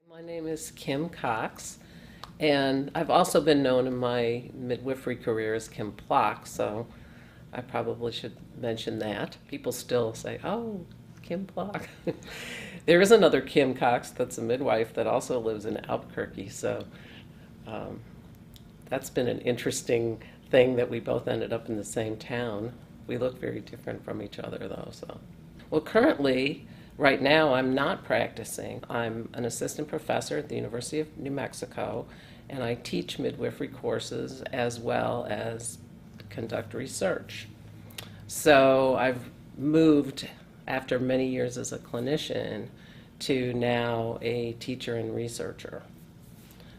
My name is Kim Cox, and I've also been known in my midwifery career as Kim Plock, so I probably should mention that. People still say, oh, Kim Plock. There is another Kim Cox that's a midwife that also lives in Albuquerque, so um, that's been an interesting thing that we both ended up in the same town. We look very different from each other, though, so. Well, currently, right now, I'm not practicing. I'm an assistant professor at the University of New Mexico, and I teach midwifery courses as well as conduct research. So I've moved, after many years as a clinician, to now a teacher and researcher.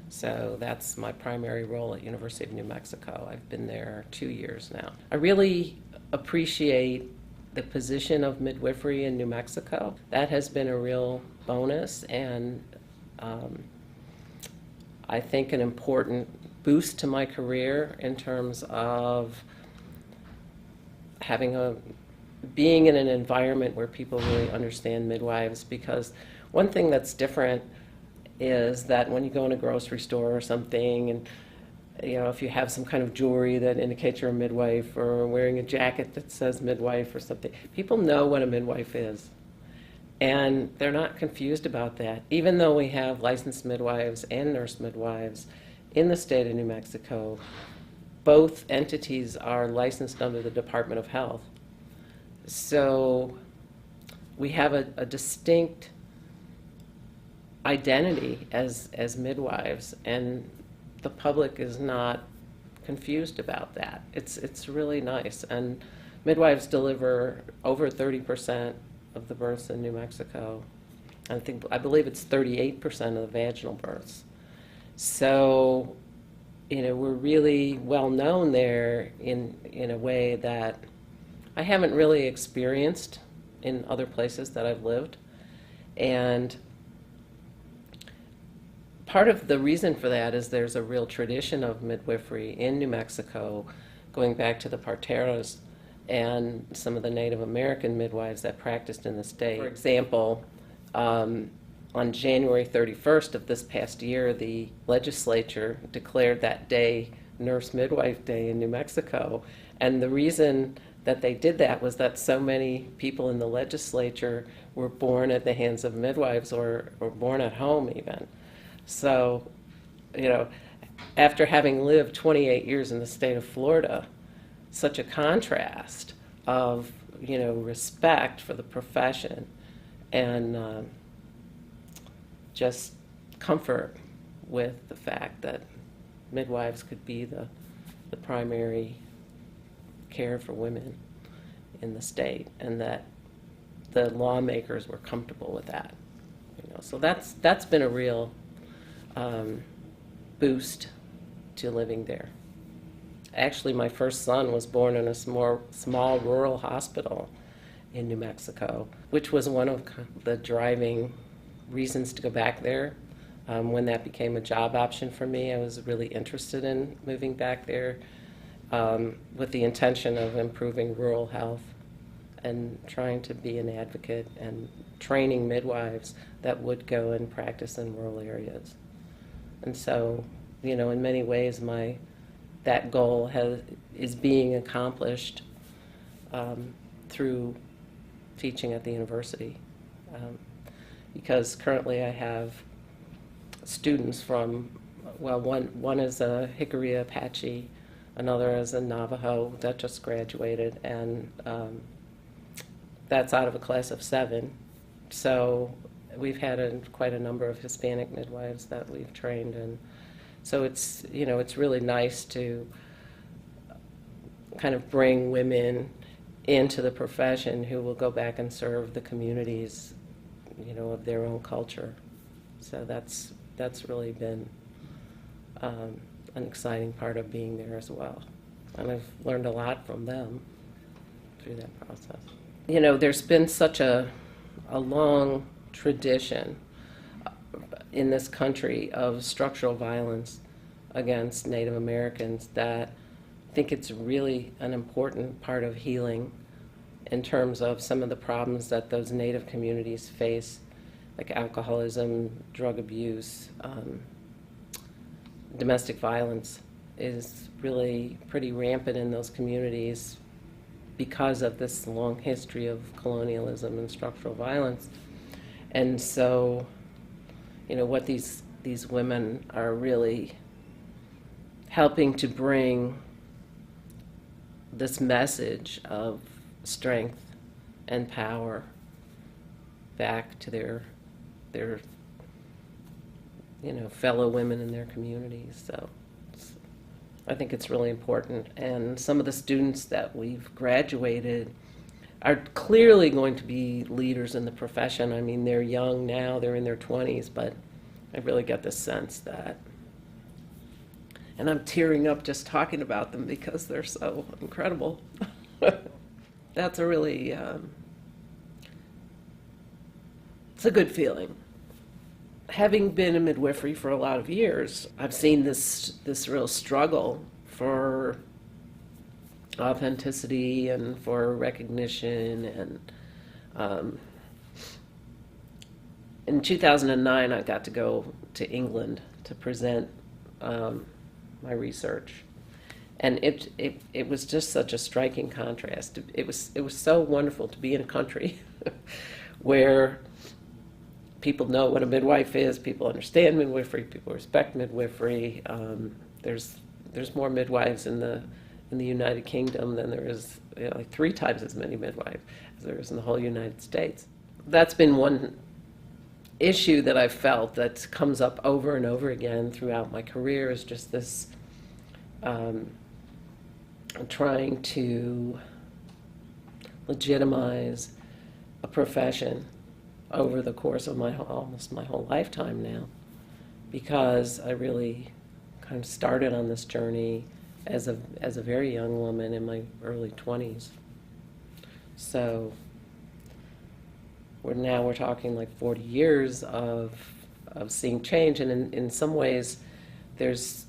So that's my primary role at University of New Mexico. I've been there 2 years now. I really appreciate the position of midwifery in New Mexico. That has been a real bonus and I think an important boost to my career in terms of being in an environment where people really understand midwives, because one thing that's different is that when you go in a grocery store or something, and if you have some kind of jewelry that indicates you're a midwife, or wearing a jacket that says midwife or something, people know what a midwife is. And they're not confused about that. Even though we have licensed midwives and nurse midwives in the state of New Mexico, both entities are licensed under the Department of Health. So we have a distinct identity as midwives, and the public is not confused about that. It's really nice, and midwives deliver over 30% of the births in New Mexico. I believe it's 38% of the vaginal births. So, we're really well known there in a way that I haven't really experienced in other places that I've lived. And part of the reason for that is there's a real tradition of midwifery in New Mexico, going back to the parteros and some of the Native American midwives that practiced in the state. For example, on January 31st of this past year, the legislature declared that day Nurse Midwife Day in New Mexico. And the reason that they did that was that so many people in the legislature were born at the hands of midwives or born at home even. So, after having lived 28 years in the state of Florida, such a contrast of, respect for the profession and just comfort with the fact that midwives could be the primary care for women in the state, and that the lawmakers were comfortable with that. So that's been a real boost to living there. Actually, my first son was born in a small rural hospital in New Mexico, which was one of the driving reasons to go back there. When that became a job option for me, I was really interested in moving back there with the intention of improving rural health and trying to be an advocate and training midwives that would go and practice in rural areas. And so, in many ways, that goal is being accomplished through teaching at the university. Because currently I have students from, one is a Hickory Apache, another is a Navajo that just graduated, and that's out of a class of 7. So we've had quite a number of Hispanic midwives that we've trained, and so it's really nice to kind of bring women into the profession who will go back and serve the communities, of their own culture. So that's really been an exciting part of being there as well, and I've learned a lot from them through that process. There's been such a long tradition in this country of structural violence against Native Americans that I think it's really an important part of healing in terms of some of the problems that those Native communities face like alcoholism, drug abuse, domestic violence is really pretty rampant in those communities because of this long history of colonialism and structural violence. And so, what these women are really helping to bring this message of strength and power back to their fellow women in their communities. So I think it's really important. And some of the students that we've graduated are clearly going to be leaders in the profession. I mean, they're young now, they're in their 20s, but I really get the sense that, and I'm tearing up just talking about them because they're so incredible. That's a really, it's a good feeling. Having been in midwifery for a lot of years, I've seen this real struggle for authenticity and for recognition. And in 2009, I got to go to England to present my research, and it was just such a striking contrast. It was so wonderful to be in a country where people know what a midwife is, people understand midwifery, people respect midwifery. There's more midwives in the United Kingdom than there is, like 3 times as many midwives as there is in the whole United States. That's been one issue that I've felt that comes up over and over again throughout my career, is just this trying to legitimize a profession over the course of almost my whole lifetime now, because I really kind of started on this journey as a very young woman in my early 20s. So we're talking like 40 years of seeing change, and in some ways there's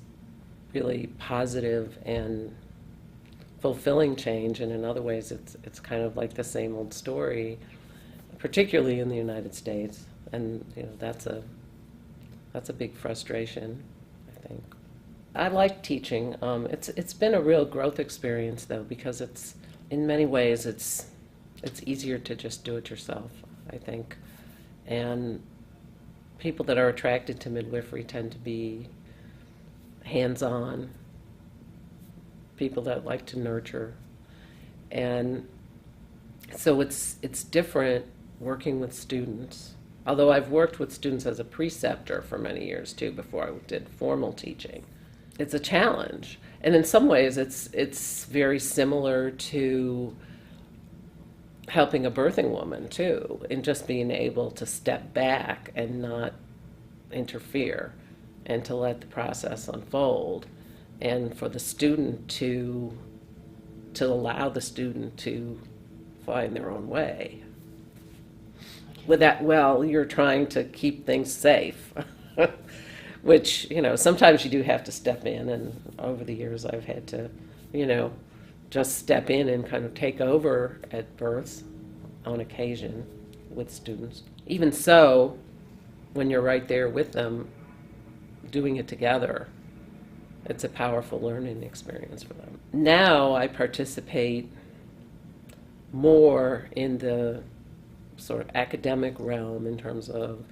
really positive and fulfilling change, and in other ways it's kind of like the same old story, particularly in the United States, and that's a big frustration, I think. I like teaching. It's been a real growth experience, though, because it's in many ways it's easier to just do it yourself, I think. And people that are attracted to midwifery tend to be hands-on, people that like to nurture. And so it's different working with students, although I've worked with students as a preceptor for many years too before I did formal teaching. It's a challenge, and in some ways it's very similar to helping a birthing woman too, in just being able to step back and not interfere and to let the process unfold, and for the student to allow the student to find their own way. With that, well, you're trying to keep things safe, which, sometimes you do have to step in, and over the years I've had to, just step in and kind of take over at births on occasion with students. Even so, when you're right there with them, doing it together, it's a powerful learning experience for them. Now I participate more in the sort of academic realm in terms of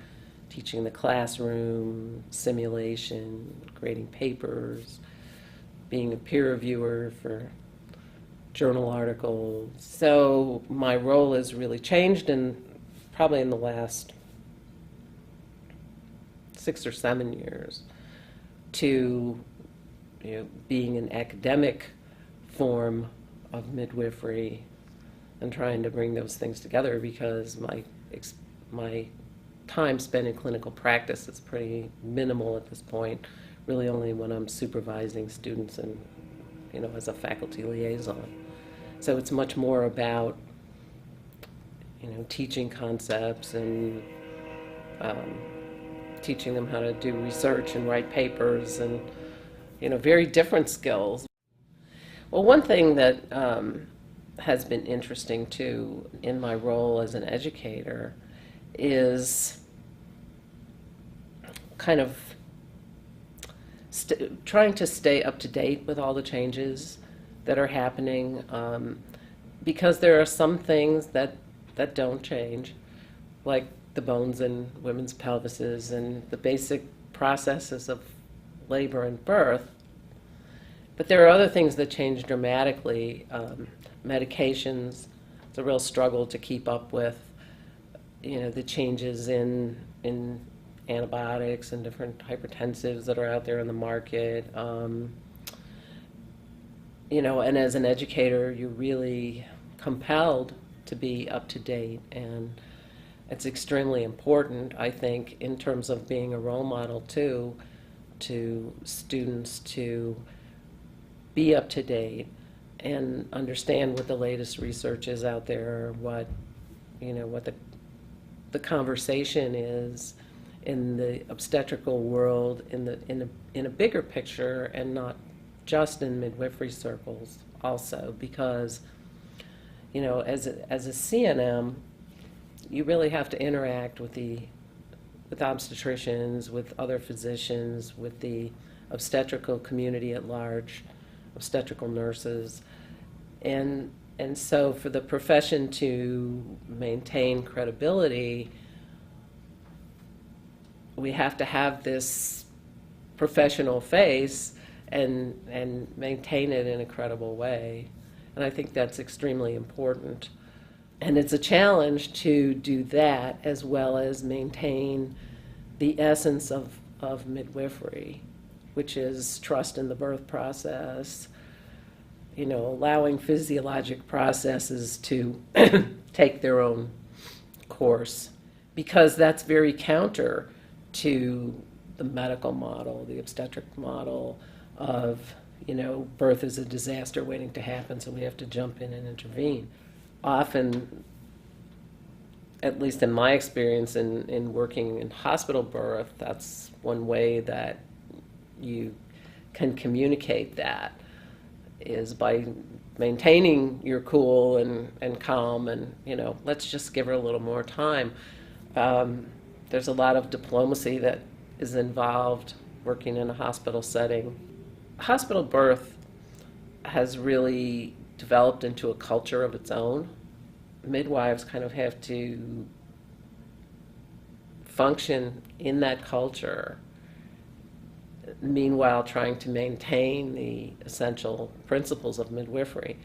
teaching the classroom, simulation, grading papers, being a peer reviewer for journal articles. So my role has really changed probably in the last 6 or 7 years to being an academic form of midwifery and trying to bring those things together, because my time spent in clinical practice is pretty minimal at this point, really only when I'm supervising students and as a faculty liaison. So it's much more about teaching concepts and teaching them how to do research and write papers, and very different skills. Well, one thing that has been interesting too in my role as an educator is kind of trying to stay up to date with all the changes that are happening, because there are some things that don't change, like the bones in women's pelvises and the basic processes of labor and birth. But there are other things that change dramatically. Medications, it's a real struggle to keep up with, the changes in antibiotics and different hypertensives that are out there in the market. And as an educator, you're really compelled to be up to date, and it's extremely important, I think, in terms of being a role model too, to students to be up to date and understand what the latest research is out there, what the conversation is in the obstetrical world, in a bigger picture, and not just in midwifery circles also, because as a CNM, you really have to interact with obstetricians, with other physicians, with the obstetrical community at large, obstetrical nurses, and so for the profession to maintain credibility, we have to have this professional face and maintain it in a credible way. And I think that's extremely important. And it's a challenge to do that as well as maintain the essence of midwifery, which is trust in the birth process, allowing physiologic processes to take their own course, because that's very counter to the medical model, the obstetric model of, birth is a disaster waiting to happen, so we have to jump in and intervene. Often, at least in my experience in working in hospital birth, that's one way that you can communicate that, is by maintaining your cool and calm and, let's just give her a little more time. There's a lot of diplomacy that is involved working in a hospital setting. Hospital birth has really developed into a culture of its own. Midwives kind of have to function in that culture, meanwhile trying to maintain the essential principles of midwifery.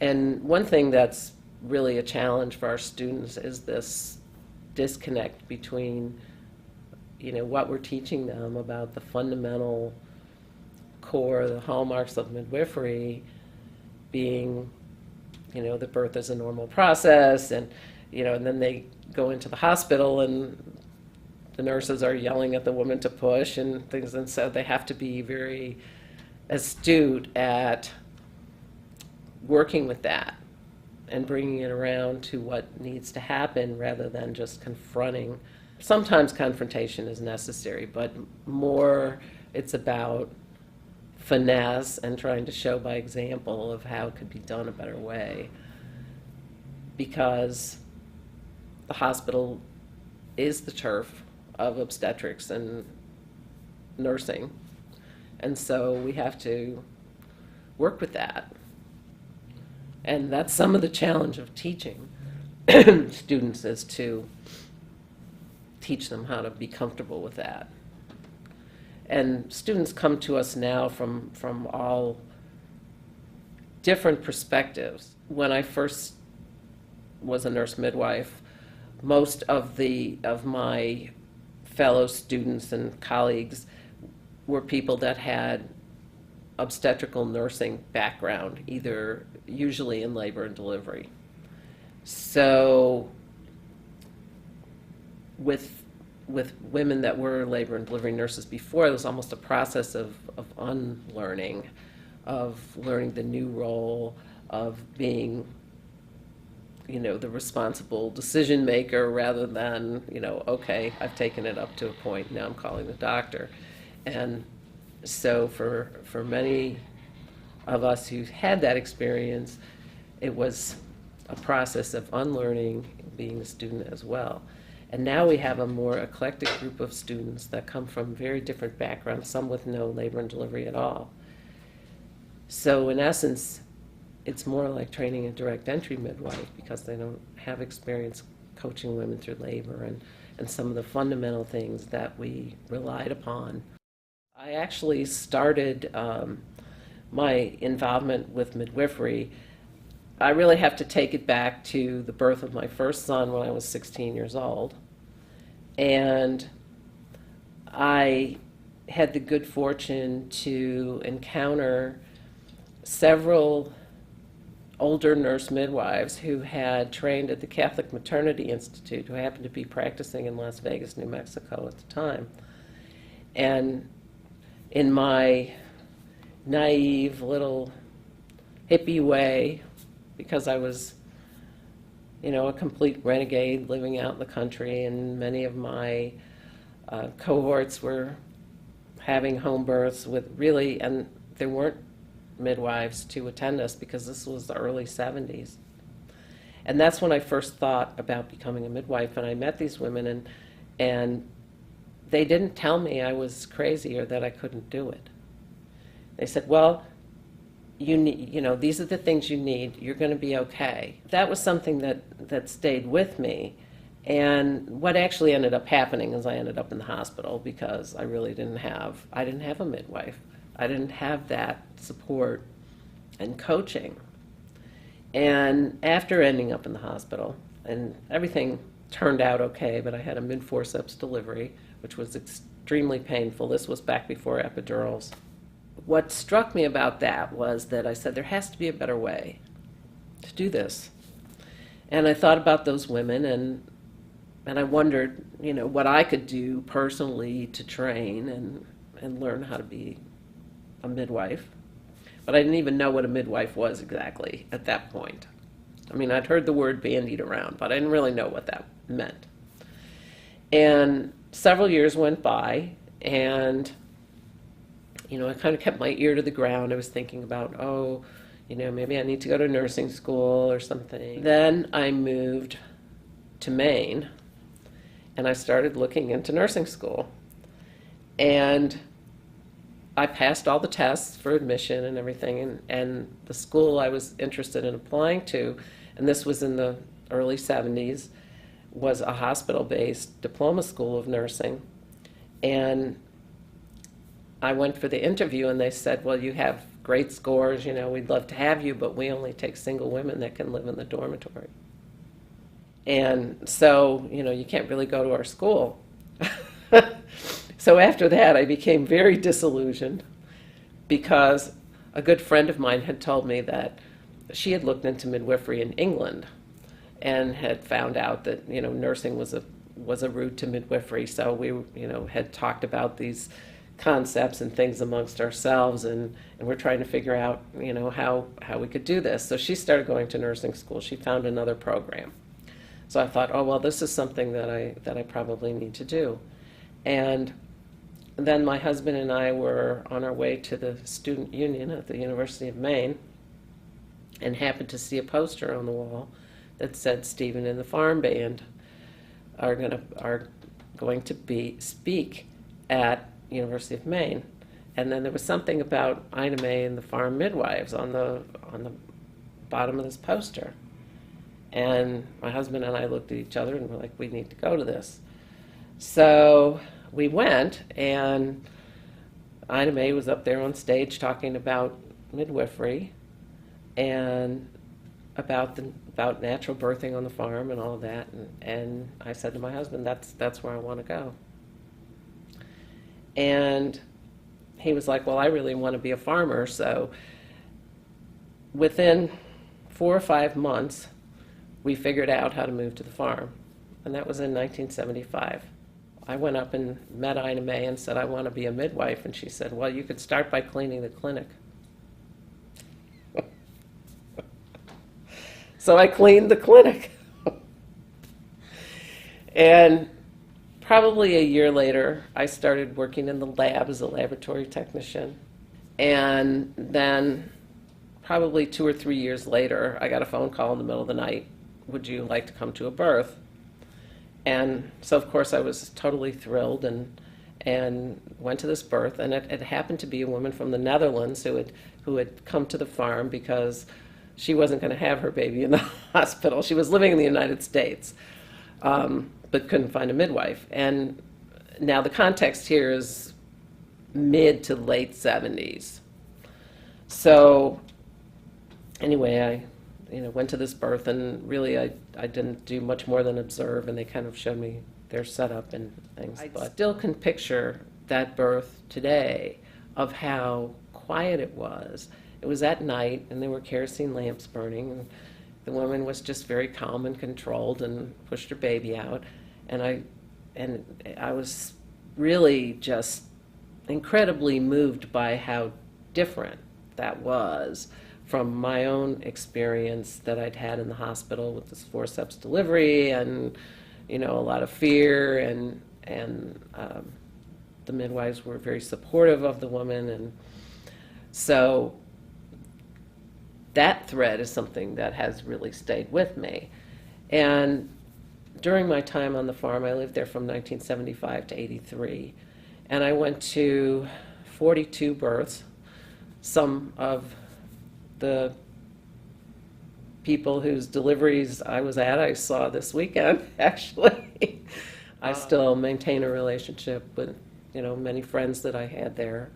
And one thing that's really a challenge for our students is this disconnect between, what we're teaching them about the fundamental core, the hallmarks of midwifery, being, the birth is a normal process, and, and then they go into the hospital and the nurses are yelling at the woman to push and things, and so they have to be very astute at working with that and bringing it around to what needs to happen rather than just confronting. Sometimes confrontation is necessary, but more it's about finesse and trying to show by example of how it could be done a better way, because the hospital is the turf of obstetrics and nursing, and so we have to work with that. And that's some of the challenge of teaching students, is to teach them how to be comfortable with that. And students come to us now from all different perspectives. When I first was a nurse midwife, most of my fellow students and colleagues were people that had obstetrical nursing background, usually in labor and delivery. So with women that were labor and delivery nurses before, it was almost a process of unlearning, of learning the new role, of being, the responsible decision maker rather than, okay, I've taken it up to a point, now I'm calling the doctor. And so for many of us who had that experience, it was a process of unlearning, being a student as well. And now we have a more eclectic group of students that come from very different backgrounds, some with no labor and delivery at all. So in essence, it's more like training a direct entry midwife because they don't have experience coaching women through labor and some of the fundamental things that we relied upon. I actually started my involvement with midwifery. I really have to take it back to the birth of my first son when I was 16 years old. And I had the good fortune to encounter several older nurse midwives who had trained at the Catholic Maternity Institute, who happened to be practicing in Las Vegas, New Mexico at the time. And in my naive little hippie way, because I was, a complete renegade living out in the country, and many of my cohorts were having home births with really, and there weren't midwives to attend us because this was the early 70s. And that's when I first thought about becoming a midwife, and I met these women, and they didn't tell me I was crazy or that I couldn't do it. They said, well, you need, these are the things you need, you're going to be okay. That was something that stayed with me. And what actually ended up happening is I ended up in the hospital because I really didn't have a midwife. I didn't have that support and coaching. And after ending up in the hospital, and everything turned out okay, but I had a mid-forceps delivery, which was extremely painful. This was back before epidurals. What struck me about that was that I said, there has to be a better way to do this. And I thought about those women, and I wondered, what I could do personally to train and learn how to be a midwife. But I didn't even know what a midwife was exactly at that point. I mean, I'd heard the word bandied around, but I didn't really know what that meant. And several years went by, and I kind of kept my ear to the ground. I was thinking about, maybe I need to go to nursing school or something. Then I moved to Maine, and I started looking into nursing school. And I passed all the tests for admission and everything, and the school I was interested in applying to, and this was in the early 70s, was a hospital-based diploma school of nursing. And I went for the interview, and they said, well, you have great scores, we'd love to have you, but we only take single women that can live in the dormitory. And so, you can't really go to our school. So after that, I became very disillusioned because a good friend of mine had told me that she had looked into midwifery in England and had found out that, nursing was a route to midwifery. So we, had talked about these concepts and things amongst ourselves, and we're trying to figure out, how we could do this. So she started going to nursing school. She found another program. So I thought, oh, well, this is something that I probably need to do. And then my husband and I were on our way to the student union at the University of Maine and happened to see a poster on the wall that said Stephen and the Farm Band are going to speak at University of Maine. And then there was something about Ina May and the farm midwives on the bottom of this poster. And my husband and I looked at each other and were like, we need to go to this. So we went, and Ina May was up there on stage talking about midwifery and about natural birthing on the farm and all of that. And I said to my husband, that's where I want to go. And he was like, well, I really want to be a farmer. So within 4 or 5 months, we figured out how to move to the farm. And that was in 1975. I went up and met Ina May and said, I want to be a midwife. And she said, well, you could start by cleaning the clinic. So I cleaned the clinic. And probably a year later, I started working in the lab as a laboratory technician. And then probably 2 or 3 years later, I got a phone call in the middle of the night. Would you like to come to a birth? And so, of course, I was totally thrilled and went to this birth. And it happened to be a woman from the Netherlands who had come to the farm because she wasn't going to have her baby in the hospital. She was living in the United States, but couldn't find a midwife. And now the context here is mid to late 70s. So anyway, I went to this birth, and really I didn't do much more than observe, and they kind of showed me their setup and things. I still can picture that birth today of how quiet it was. It was at night, and there were kerosene lamps burning, and the woman was just very calm and controlled and pushed her baby out. And I was really just incredibly moved by how different that was from my own experience that I'd had in the hospital with this forceps delivery and, a lot of fear, and the midwives were very supportive of the woman. And so that thread is something that has really stayed with me. And during my time on the farm, I lived there from 1975 to 83, and I went to 42 births. Some of the people whose deliveries I was at, I saw this weekend, actually. I still maintain a relationship with, many friends that I had there.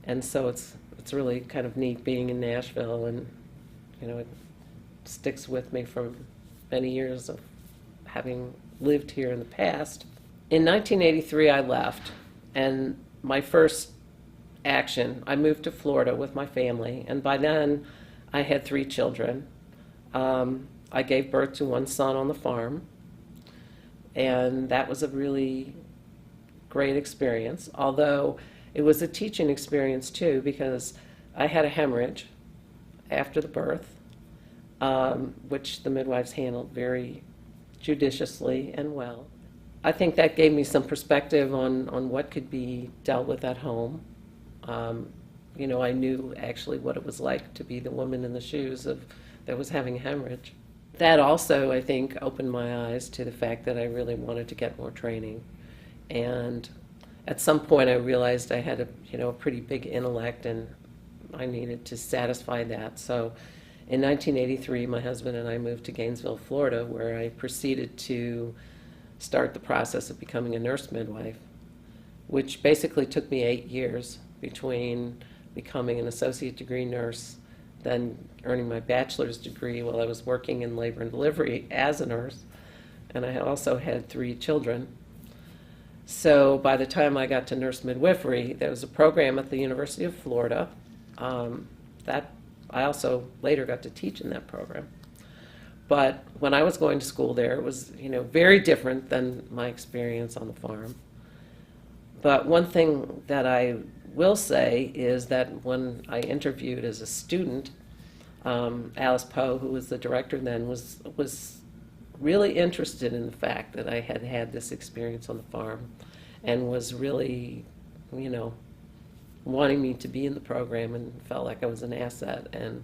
And so it's really kind of neat being in Nashville, and, it sticks with me from many years of having lived here in the past. In 1983, I left, and my first action, I moved to Florida with my family, and by then I had 3 children. I gave birth to one son on the farm, and that was a really great experience, although it was a teaching experience too, because I had a hemorrhage after the birth, which the midwives handled very judiciously and well. I think that gave me some perspective on what could be dealt with at home. I knew actually what it was like to be the woman in the shoes that was having a hemorrhage. That also, I think, opened my eyes to the fact that I really wanted to get more training. And at some point I realized I had a pretty big intellect, and I needed to satisfy that. So in 1983, my husband and I moved to Gainesville, Florida, where I proceeded to start the process of becoming a nurse midwife, which basically took me 8 years between becoming an associate degree nurse, then earning my bachelor's degree while I was working in labor and delivery as a nurse, and I also had 3 children. So by the time I got to nurse midwifery, there was a program at the University of Florida that I also later got to teach in that program. But when I was going to school there, it was very different than my experience on the farm. But one thing that I will say is that when I interviewed as a student, Alice Poe, who was the director then, was really interested in the fact that I had had this experience on the farm, and was really, wanting me to be in the program, and felt like I was an asset, and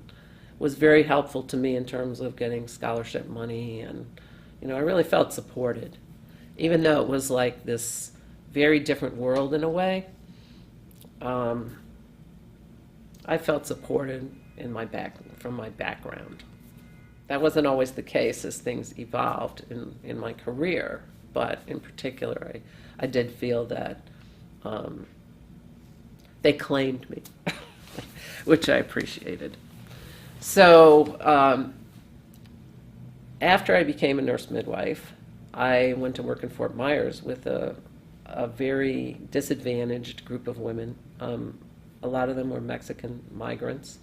was very helpful to me in terms of getting scholarship money. And I really felt supported, even though it was like this very different world in a way. I felt supported from my background. That wasn't always the case as things evolved in my career, but in particular, I did feel that they claimed me, which I appreciated. So after I became a nurse midwife, I went to work in Fort Myers with a very disadvantaged group of women. A lot of them were Mexican migrants.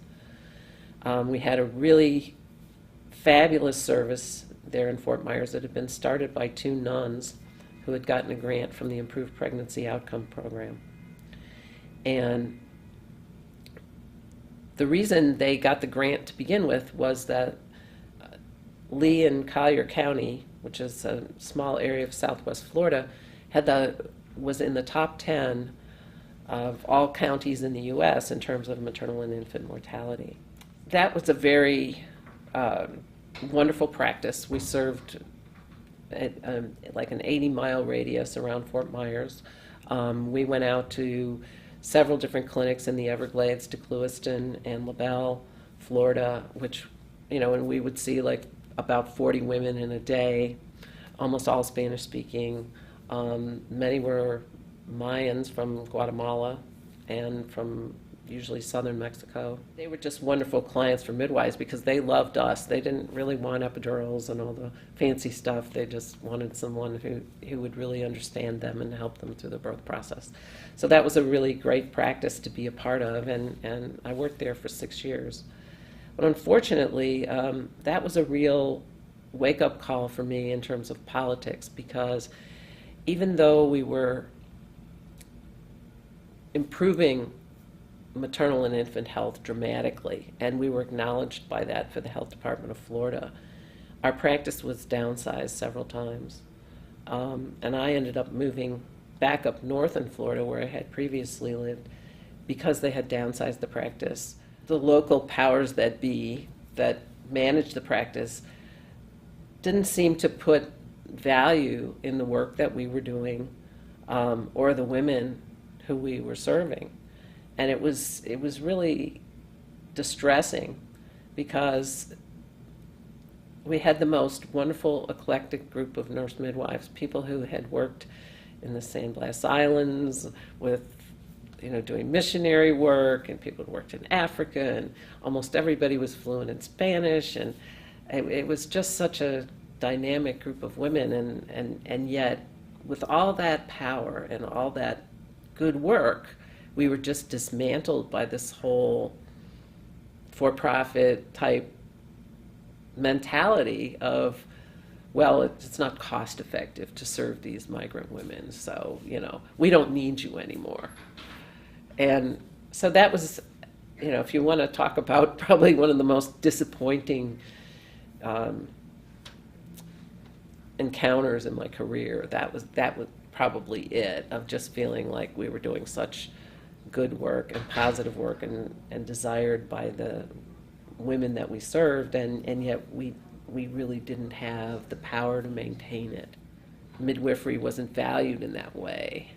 We had a really fabulous service there in Fort Myers that had been started by 2 nuns who had gotten a grant from the Improved Pregnancy Outcome Program. And the reason they got the grant to begin with was that Lee and Collier County, which is a small area of southwest Florida, was in the top 10 of all counties in the U.S. in terms of maternal and infant mortality. That was a very wonderful practice. We served like an 80-mile radius around Fort Myers. We went out to several different clinics in the Everglades, to Clewiston and LaBelle, Florida, which, and we would see like about 40 women in a day, almost all Spanish speaking. Many were Mayans from Guatemala and from usually southern Mexico. They were just wonderful clients for midwives because they loved us. They didn't really want epidurals and all the fancy stuff. They just wanted someone who would really understand them and help them through the birth process. So that was a really great practice to be a part of, and I worked there for 6 years. But unfortunately, that was a real wake-up call for me in terms of politics, because even though we were improving maternal and infant health dramatically, and we were acknowledged by that for the Health Department of Florida, our practice was downsized several times. And I ended up moving back up north in Florida, where I had previously lived, because they had downsized the practice. The local powers that be that managed the practice didn't seem to put value in the work that we were doing, or the women who we were serving. And it was really distressing, because we had the most wonderful eclectic group of nurse midwives, people who had worked in the San Blas Islands with, doing missionary work, and people who worked in Africa, and almost everybody was fluent in Spanish, and it was just such a dynamic group of women, and yet with all that power and all that good work, we were just dismantled by this whole for-profit type mentality of, well, it's not cost effective to serve these migrant women, so, we don't need you anymore. And so that was, if you want to talk about probably one of the most disappointing encounters in my career, that was probably it, of just feeling like we were doing such good work and positive work and desired by the women that we served, and yet we really didn't have the power to maintain it. Midwifery wasn't valued in that way.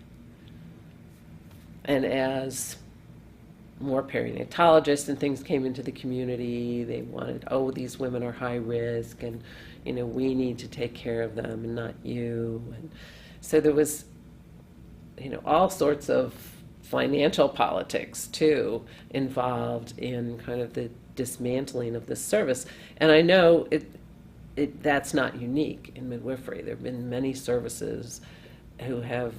And as more perinatologists and things came into the community, they wanted, these women are high risk, and we need to take care of them and not you. And so there was all sorts of financial politics too involved in kind of the dismantling of this service. And I know that's not unique in midwifery. There have been many services who have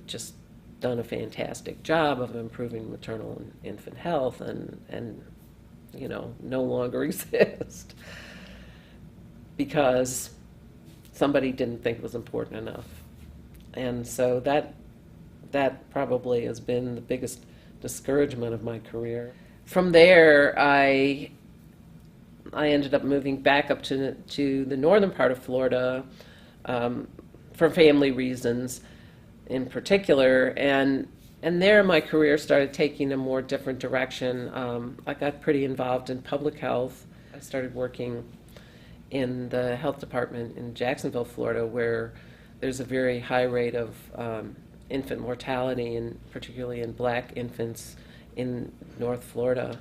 just done a fantastic job of improving maternal and infant health, and no longer exist because somebody didn't think it was important enough. And so that probably has been the biggest discouragement of my career. From there, I ended up moving back up to the northern part of Florida for family reasons in particular, and there my career started taking a more different direction. I got pretty involved in public health. I started working in the health department in Jacksonville, Florida, where there's a very high rate of infant mortality, and particularly in black infants in North Florida.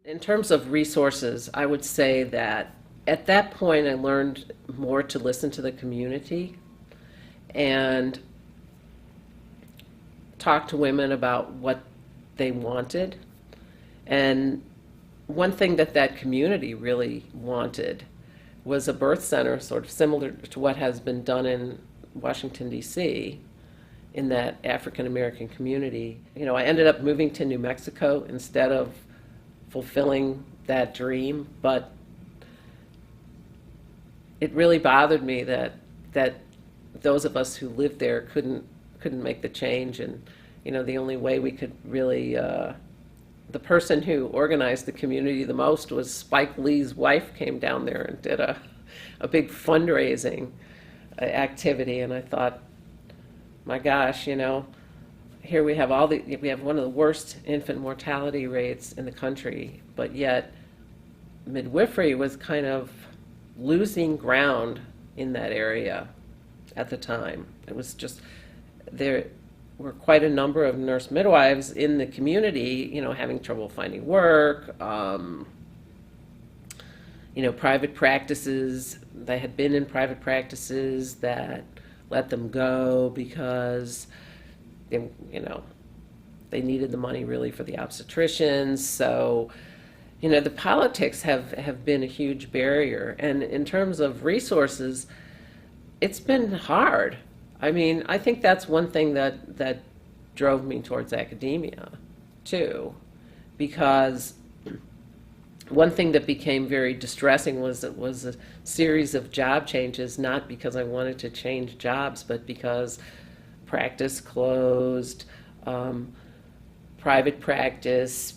In terms of resources, I would say that at that point I learned more to listen to the community and talk to women about what they wanted. And one thing that community really wanted was a birth center sort of similar to what has been done in Washington, D.C., in that African American community. I ended up moving to New Mexico instead of fulfilling that dream, but it really bothered me that those of us who lived there couldn't make the change. And the only way we could really, the person who organized the community the most was Spike Lee's wife came down there and did a big fundraising activity, and I thought, my gosh, here we have we have one of the worst infant mortality rates in the country, but yet midwifery was kind of losing ground in that area at the time. It was just, there were quite a number of nurse midwives in the community, having trouble finding work, private practices. They had been in private practices that let them go because they needed the money really for the obstetricians. So, the politics have been a huge barrier. And in terms of resources, it's been hard. I mean, I think that's one thing that drove me towards academia, too, because one thing that became very distressing was a series of job changes, not because I wanted to change jobs, but because practice closed, private practice,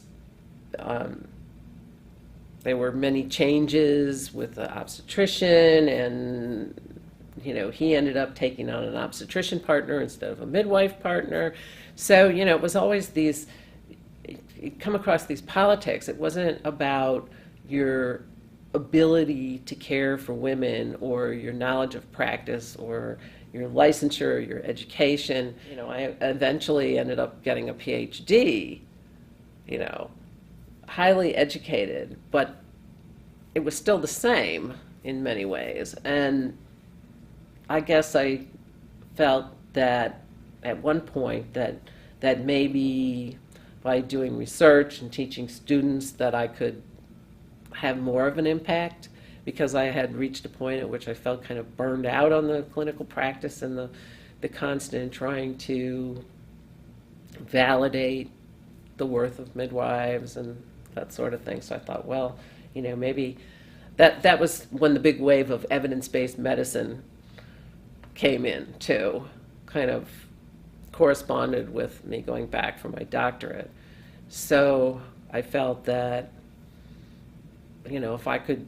there were many changes with the obstetrician, and he ended up taking on an obstetrician partner instead of a midwife partner. So, it was always these, you come across these politics. It wasn't about your ability to care for women or your knowledge of practice or your licensure, your education. I eventually ended up getting a PhD, highly educated, but it was still the same in many ways. And I guess I felt that at one point that maybe by doing research and teaching students that I could have more of an impact, because I had reached a point at which I felt kind of burned out on the clinical practice and the constant trying to validate the worth of midwives and that sort of thing. So I thought, well, maybe that was when the big wave of evidence-based medicine came in too, kind of corresponded with me going back for my doctorate. So I felt that, if I could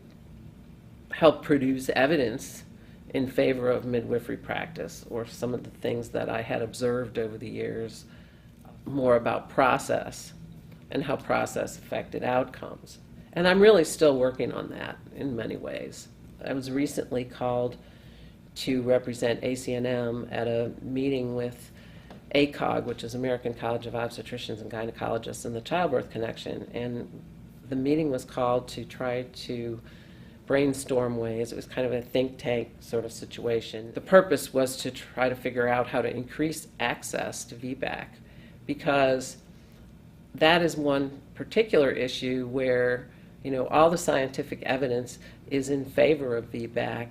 help produce evidence in favor of midwifery practice or some of the things that I had observed over the years, more about process and how process affected outcomes. And I'm really still working on that in many ways. I was recently called to represent A.C.N.M at a meeting with ACOG, which is American College of Obstetricians and Gynecologists, and the Childbirth Connection. And the meeting was called to try to brainstorm ways. It was kind of a think tank sort of situation. The purpose was to try to figure out how to increase access to VBAC, because that is one particular issue where, all the scientific evidence is in favor of VBAC,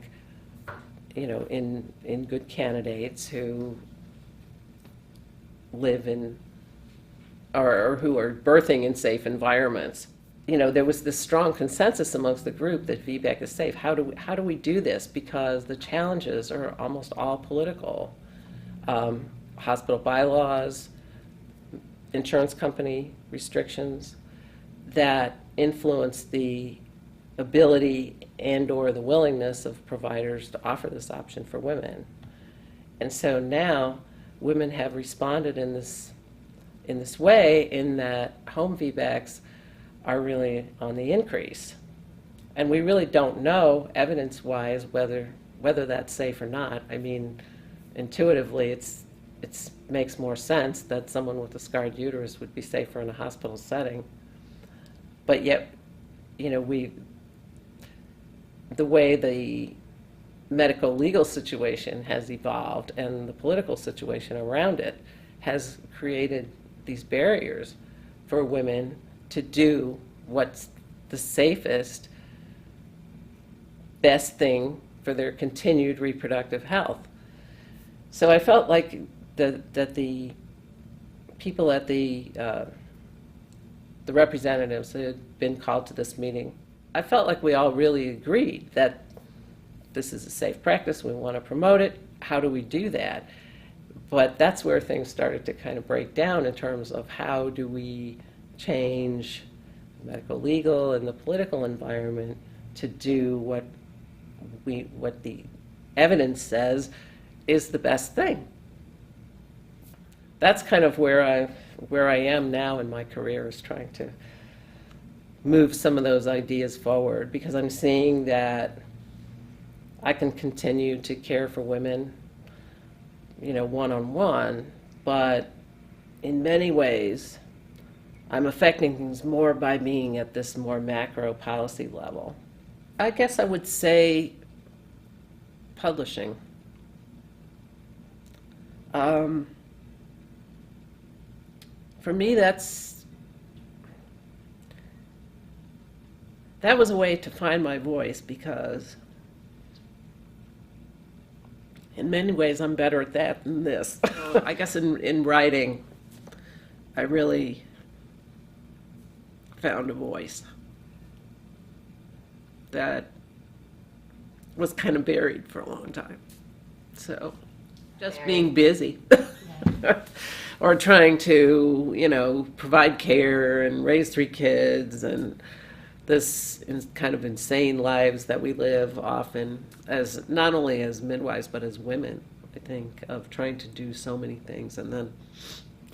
in good candidates who live in or who are birthing in safe environments. There was this strong consensus amongst the group that VBAC is safe. How do we do this? Because the challenges are almost all political. Hospital bylaws, insurance company restrictions that influence the ability and or the willingness of providers to offer this option for women. And so now women have responded in this way, in that home VBACs are really on the increase. And we really don't know, evidence-wise, whether that's safe or not. I mean, intuitively, it makes more sense that someone with a scarred uterus would be safer in a hospital setting. But yet, the way the medical legal situation has evolved and the political situation around it has created these barriers for women to do what's the safest, best thing for their continued reproductive health. So I felt like that the people at the representatives who had been called to this meeting, I felt like we all really agreed that this is a safe practice, we want to promote it. How do we do that? But that's where things started to kind of break down in terms of how do we change the medical legal and the political environment to do what the evidence says is the best thing. That's kind of where I am now in my career, is trying to move some of those ideas forward, because I'm seeing that I can continue to care for women, one-on-one, but in many ways, I'm affecting things more by being at this more macro policy level. I guess I would say publishing. Um, for me, that was a way to find my voice, because in many ways I'm better at that than this. I guess in writing, I really found a voice that was kind of buried for a long time. So just being busy or trying to, provide care and raise 3 kids, and this kind of insane lives that we live often, as not only as midwives but as women, I think, of trying to do so many things. And then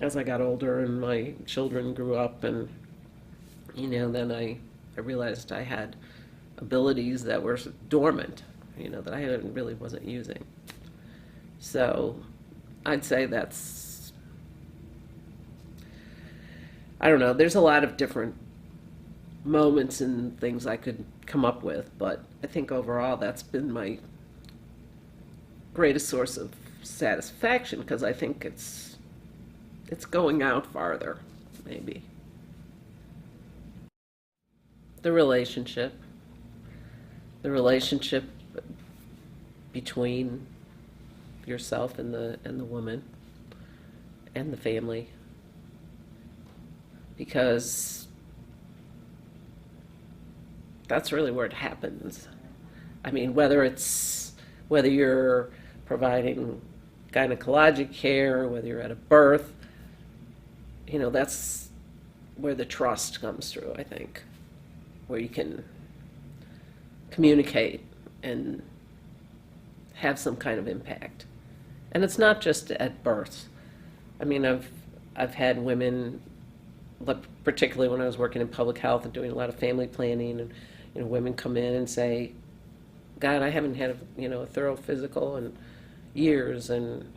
as I got older and my children grew up, and then I realized I had abilities that were dormant, that I really wasn't using. So I'd say that's, I don't know, there's a lot of different moments and things I could come up with, but I think overall that's been my greatest source of satisfaction, because I think it's going out farther, maybe. The relationship between yourself and the woman and the family, because that's really where it happens. I mean, whether you're providing gynecologic care, whether you're at a birth, that's where the trust comes through, I think, where you can communicate and have some kind of impact. And it's not just at birth. I mean, I've had women, particularly when I was working in public health and doing a lot of family planning, and women come in and say, God, I haven't had a thorough physical in years, and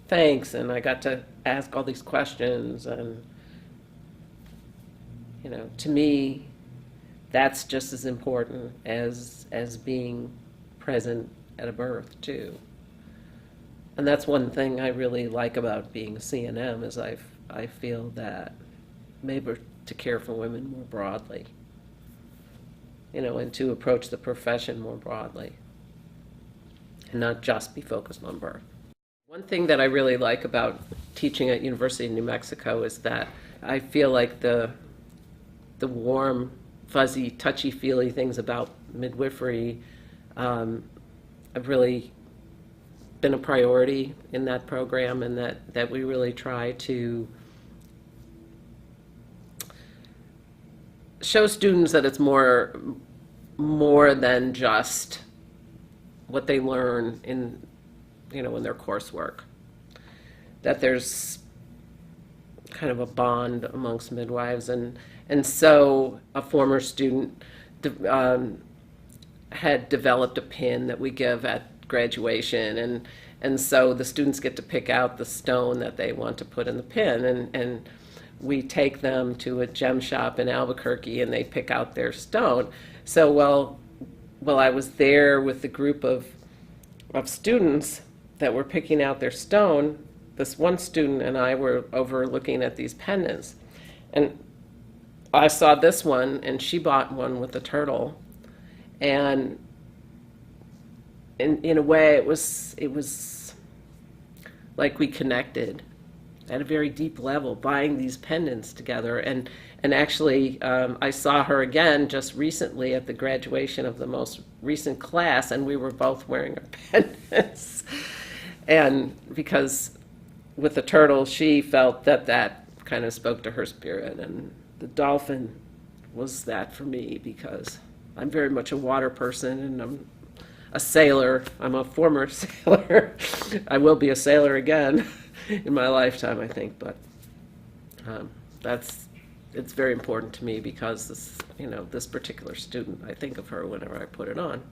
thanks, and I got to ask all these questions, and to me, that's just as important as being present at a birth too. And that's one thing I really like about being a CNM, is I feel that I'm able to care for women more broadly, and to approach the profession more broadly, and not just be focused on birth. One thing that I really like about teaching at University of New Mexico is that I feel like the warm, fuzzy, touchy-feely things about midwifery have really been a priority in that program, and that we really try to show students that it's more than just what they learn in their coursework, that there's kind of a bond amongst midwives. And so a former student had developed a pin that we give at graduation, and so the students get to pick out the stone that they want to put in the pin, and we take them to a gem shop in Albuquerque, and they pick out their stone. So while I was there with the group of students that were picking out their stone, this one student and I were over looking at these pendants, and I saw this one, and she bought one with a turtle, and in a way it was like we connected at a very deep level, buying these pendants together. And actually, I saw her again just recently at the graduation of the most recent class, and we were both wearing our pendants. And because with the turtle, she felt that kind of spoke to her spirit, and the dolphin was that for me, because I'm very much a water person, and I'm a sailor. I'm a former sailor. I will be a sailor again in my lifetime, I think, but it's very important to me, because this particular student, I think of her whenever I put it on.